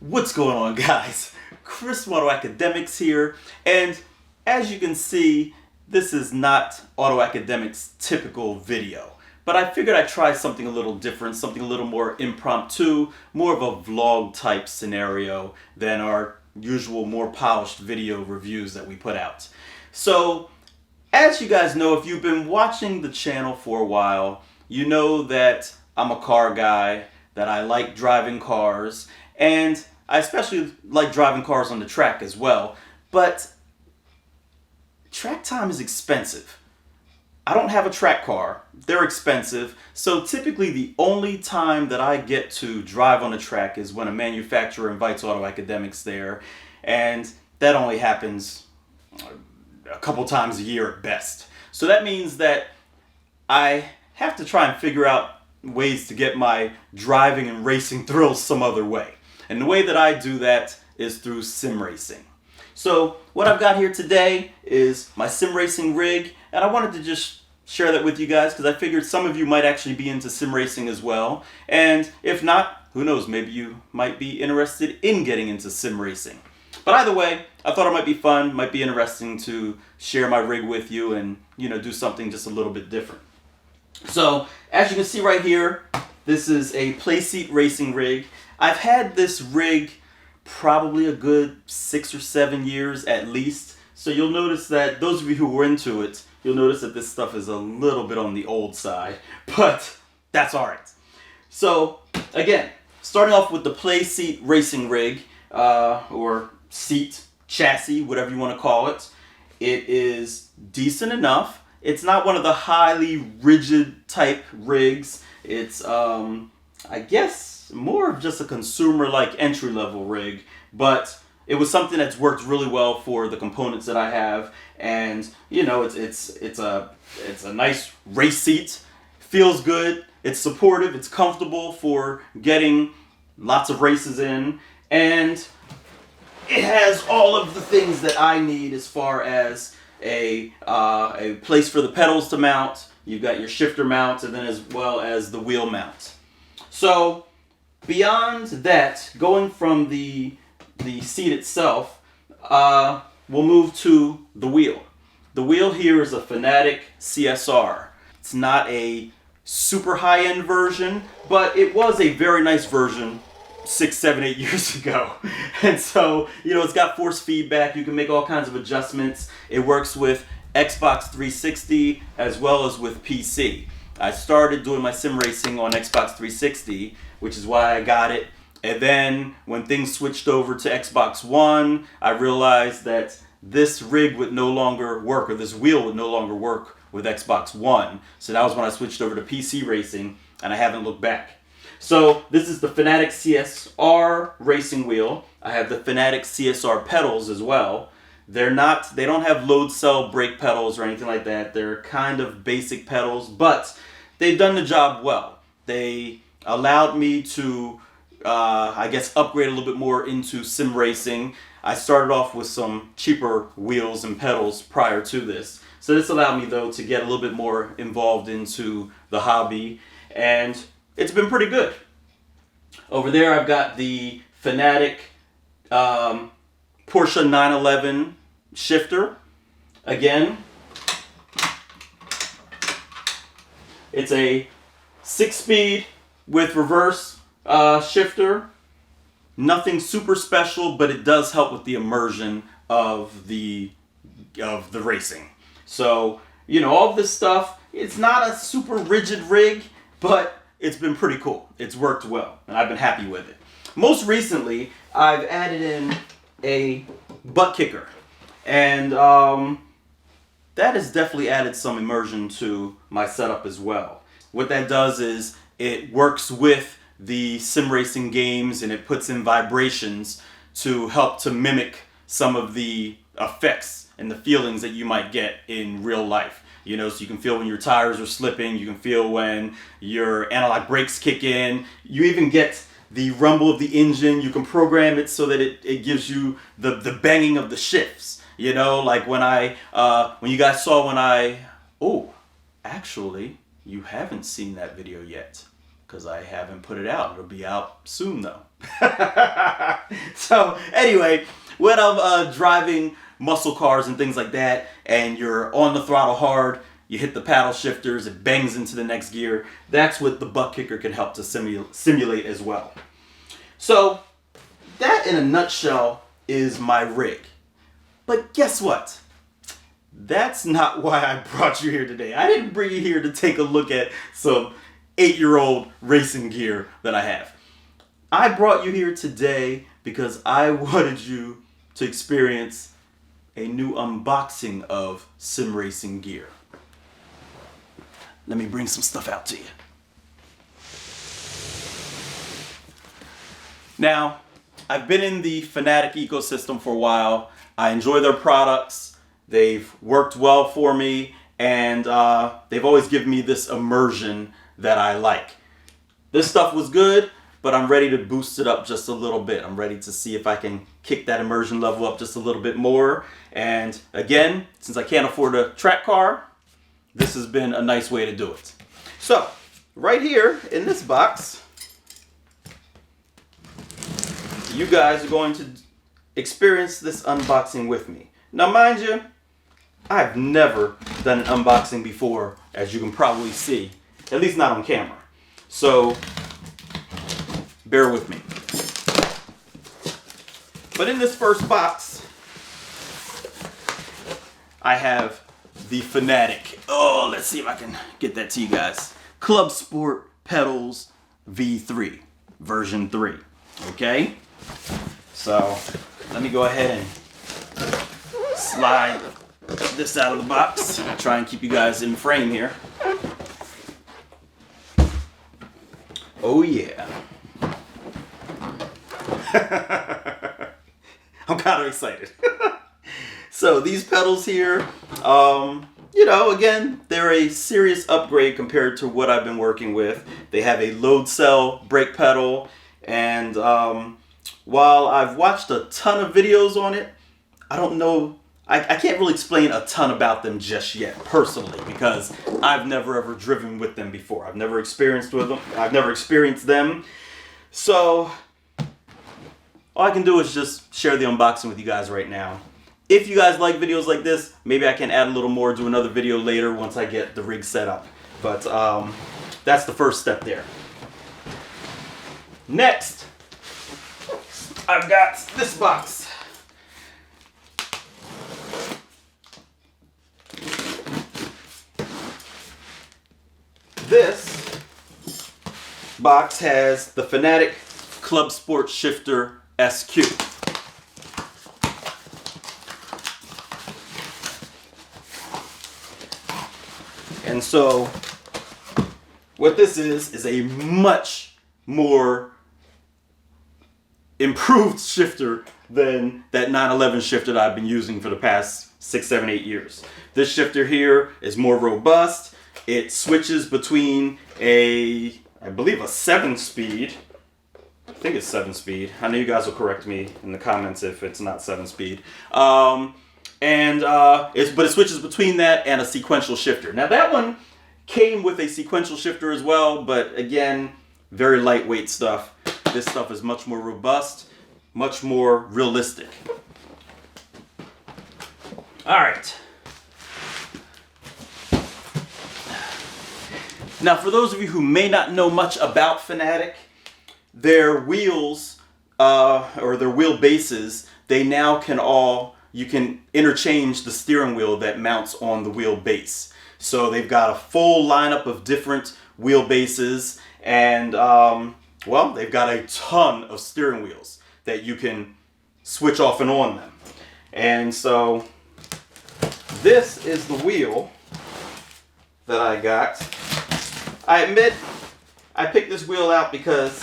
What's going on, guys? Chris from AutoAcademics here, and as you can see, this is not AutoAcademics' typical video, but I figured I'd try something a little different, something a little more impromptu, more of a vlog type scenario than our usual more polished video reviews that we put out. So, as you guys know, if you've been watching the channel for a while, you know that I'm a car guy, that I like driving cars, and I especially like driving cars on the track as well, but track time is expensive. I don't have a track car, they're expensive, so typically the only time that I get to drive on the track is when a manufacturer invites AutoAcademics there, and that only happens a couple times a year at best. So that means that I have to try and figure out ways to get my driving and racing thrills some other way. And the way that I do that is through sim racing. So what I've got here today is my sim racing rig, and I wanted to just share that with you guys because I figured some of you might actually be into sim racing as well. And if not, who knows, maybe you might be interested in getting into sim racing. But either way, I thought it might be fun, might be interesting to share my rig with you and, do something just a little bit different. So, as you can see right here, this is a playseat racing rig. I've had this rig probably a good 6 or 7 years at least. So you'll notice that, those of you who were into it, you'll notice that this stuff is a little bit on the old side. But that's alright. So, again, starting off with the playseat racing rig, or seat, chassis, whatever you want to call it. It is decent enough. It's not one of the highly rigid type rigs. It's, I guess, more of just a consumer-like entry-level rig, but it was something that's worked really well for the components that I have, and it's a nice race seat. Feels good. It's supportive. It's comfortable for getting lots of races in, and it has all of the things that I need as far as a place for the pedals to mount. You've got your shifter mount, and then as well as the wheel mount. So beyond that, going from the seat itself, we'll move to the wheel. The wheel here is a Fanatec CSR. It's not a super high-end version, but it was a very nice version 6, 7, 8 years ago. And so, it's got force feedback. You can make all kinds of adjustments. It works with Xbox 360 as well as with PC. I started doing my sim racing on Xbox 360, which is why I got it. And then when things switched over to Xbox One, I realized that this rig would no longer work, or this wheel would no longer work with Xbox One. So that was when I switched over to PC racing, and I haven't looked back. So this is the Fanatec CSR racing wheel. I have the Fanatec CSR pedals as well. They don't have load cell brake pedals or anything like that. They're kind of basic pedals, but they've done the job well. They allowed me to, upgrade a little bit more into sim racing. I started off with some cheaper wheels and pedals prior to this. So this allowed me, though, to get a little bit more involved into the hobby, and it's been pretty good. Over there, I've got the Fanatec Porsche 911 shifter. Again, it's a 6-speed with reverse shifter. Nothing super special, but it does help with the immersion of the racing. So, all of this stuff, it's not a super rigid rig, but it's been pretty cool. It's worked well, and I've been happy with it. Most recently, I've added in a butt kicker, and that has definitely added some immersion to my setup as well. What that does is it works with the sim racing games, and it puts in vibrations to help to mimic some of the effects and the feelings that you might get in real life. So you can feel when your tires are slipping, you can feel when your analog brakes kick in, you even get the rumble of the engine. You can program it so that it gives you the banging of the shifts. Like when you guys saw when actually, you haven't seen that video yet. because I haven't put it out. It'll be out soon though. So anyway, when I'm driving muscle cars and things like that, and you're on the throttle hard, you hit the paddle shifters, it bangs into the next gear. That's what the butt kicker can help to simulate as well. So that in a nutshell is my rig. But guess what? That's not why I brought you here today. I didn't bring you here to take a look at some 8-year-old racing gear that I have. I brought you here today because I wanted you to experience a new unboxing of sim racing gear. Let me bring some stuff out to you. Now, I've been in the Fanatec ecosystem for a while. I enjoy their products. They've worked well for me, and they've always given me this immersion that I like. This stuff was good, but I'm ready to boost it up just a little bit. I'm ready to see if I can kick that immersion level up just a little bit more. And again, since I can't afford a track car, this has been a nice way to do it. So, right here in this box, you guys are going to experience this unboxing with me. Now, mind you, I've never done an unboxing before, as you can probably see, at least not on camera. So, bear with me. But in this first box, I have the Fanatec. Oh, let's see if I can get that to you guys. Club Sport Pedals V3, version 3. Okay? So, let me go ahead and slide this out of the box. I'll try and keep you guys in frame here. Oh yeah. I'm kind of excited. So these pedals here, you know, again, they're a serious upgrade compared to what I've been working with. They have a load cell brake pedal, and while I've watched a ton of videos on it, I don't know, I can't really explain a ton about them just yet, personally, because I've never ever driven with them before. I've never experienced them. So all I can do is just share the unboxing with you guys right now. If you guys like videos like this, maybe I can add a little more, do another video later once I get the rig set up. But that's the first step there. Next, I've got this box. This box has the Fanatec Club Sport Shifter SQ. And so what this is a much more improved shifter than that 911 shifter that I've been using for the past 6, 7, 8 years. This shifter here is more robust. It switches between I believe a 7-speed. I think it's 7-speed. I know you guys will correct me in the comments if it's not 7-speed. But it switches between that and a sequential shifter. Now that one came with a sequential shifter as well, but again, very lightweight stuff. This stuff is much more robust, much more realistic. All right. Now, for those of you who may not know much about Fanatec, their wheels, or their wheel bases, they now you can interchange the steering wheel that mounts on the wheel base. So they've got a full lineup of different wheel bases, and well, they've got a ton of steering wheels that you can switch off and on them. And so this is the wheel that I got. I admit I picked this wheel out because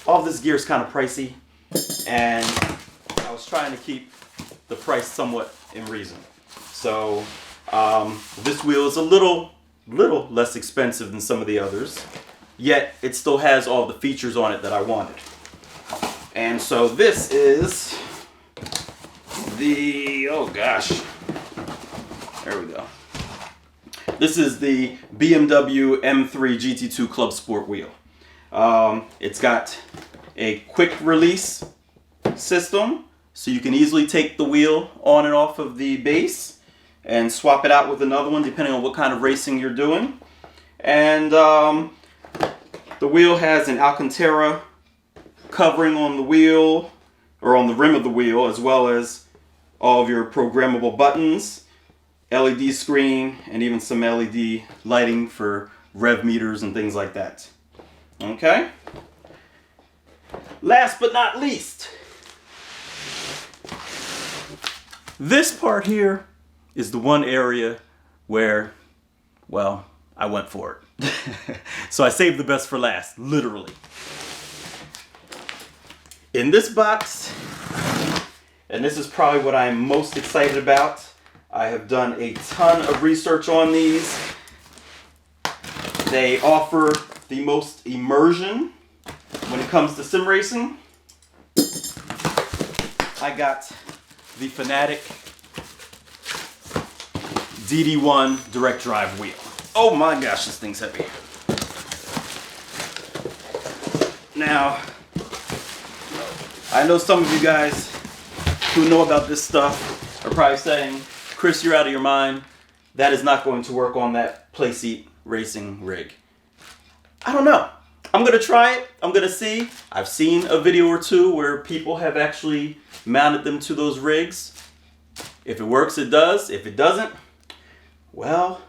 all this gear is kind of pricey, and I was trying to keep the price somewhat in reason. So this wheel is a little less expensive than some of the others, yet it still has all the features on it that I wanted. And so this is the, oh gosh, there we go. This is the BMW M3 GT2 Club Sport wheel. It's got a quick release system, so you can easily take the wheel on and off of the base and swap it out with another one depending on what kind of racing you're doing. And the wheel has an Alcantara covering on the wheel, or on the rim of the wheel, as well as all of your programmable buttons, LED screen, and even some LED lighting for rev meters and things like that. Okay? Last but not least, this part here is the one area where, well, I went for it. So I saved the best for last, literally. In this box, and this is probably what I'm most excited about, I have done a ton of research on these. They offer the most immersion when it comes to sim racing. I got the Fanatec DD1 direct drive wheel. Oh my gosh, this thing's heavy. Now, I know some of you guys who know about this stuff are probably saying, Chris, you're out of your mind. That is not going to work on that playseat racing rig. I don't know. I'm going to try it. I'm going to see. I've seen a video or two where people have actually mounted them to those rigs. If it works, it does. If it doesn't, well,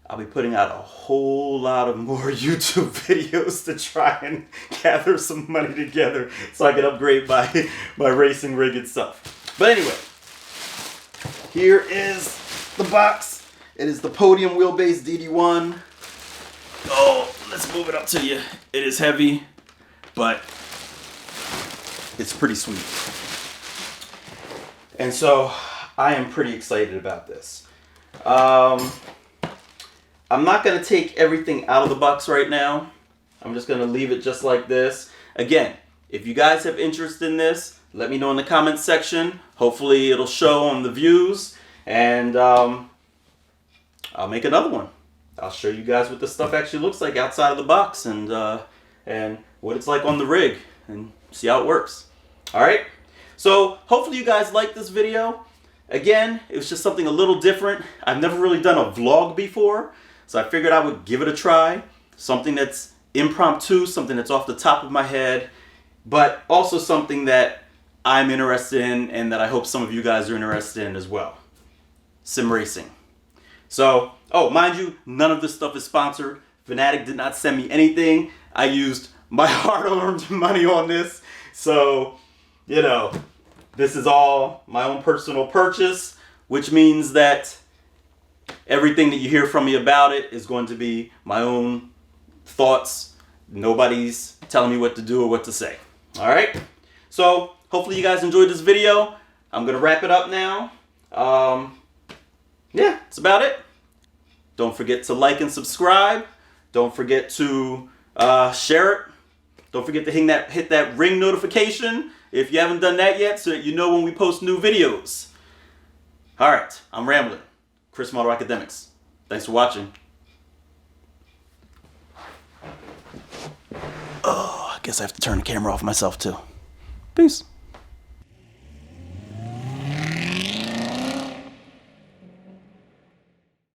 I'll be putting out a whole lot of more YouTube videos to try and gather some money together so I can upgrade my racing rig itself. But anyway, here is the box. It is the Podium Wheelbase DD1. Oh, let's move it up to you. It is heavy, but it's pretty sweet. And so I am pretty excited about this. I'm not going to take everything out of the box right now. I'm just going to leave it just like this. Again, if you guys have interest in this, let me know in the comments section. Hopefully it'll show on the views, and I'll make another one. I'll show you guys what this stuff actually looks like outside of the box, and what it's like on the rig, and see how it works. Alright, so hopefully you guys like this video. Again, it was just something a little different. I've never really done a vlog before, so I figured I would give it a try. Something that's impromptu, something that's off the top of my head, but also something that I'm interested in and that I hope some of you guys are interested in as well. Sim racing. So, oh, mind you, none of this stuff is sponsored. Fanatec did not send me anything. I used my hard-earned money on this. So, you know, this is all my own personal purchase, which means that everything that you hear from me about it is going to be my own thoughts. Nobody's telling me what to do or what to say. All right? So, hopefully you guys enjoyed this video. I'm going to wrap it up now. Yeah, that's about it. Don't forget to like and subscribe. Don't forget to share it. Don't forget to hit that ring notification if you haven't done that yet, so that you know when we post new videos. All right, I'm rambling. Chris from AutoAcademics. Thanks for watching. Oh, I guess I have to turn the camera off myself too. Peace.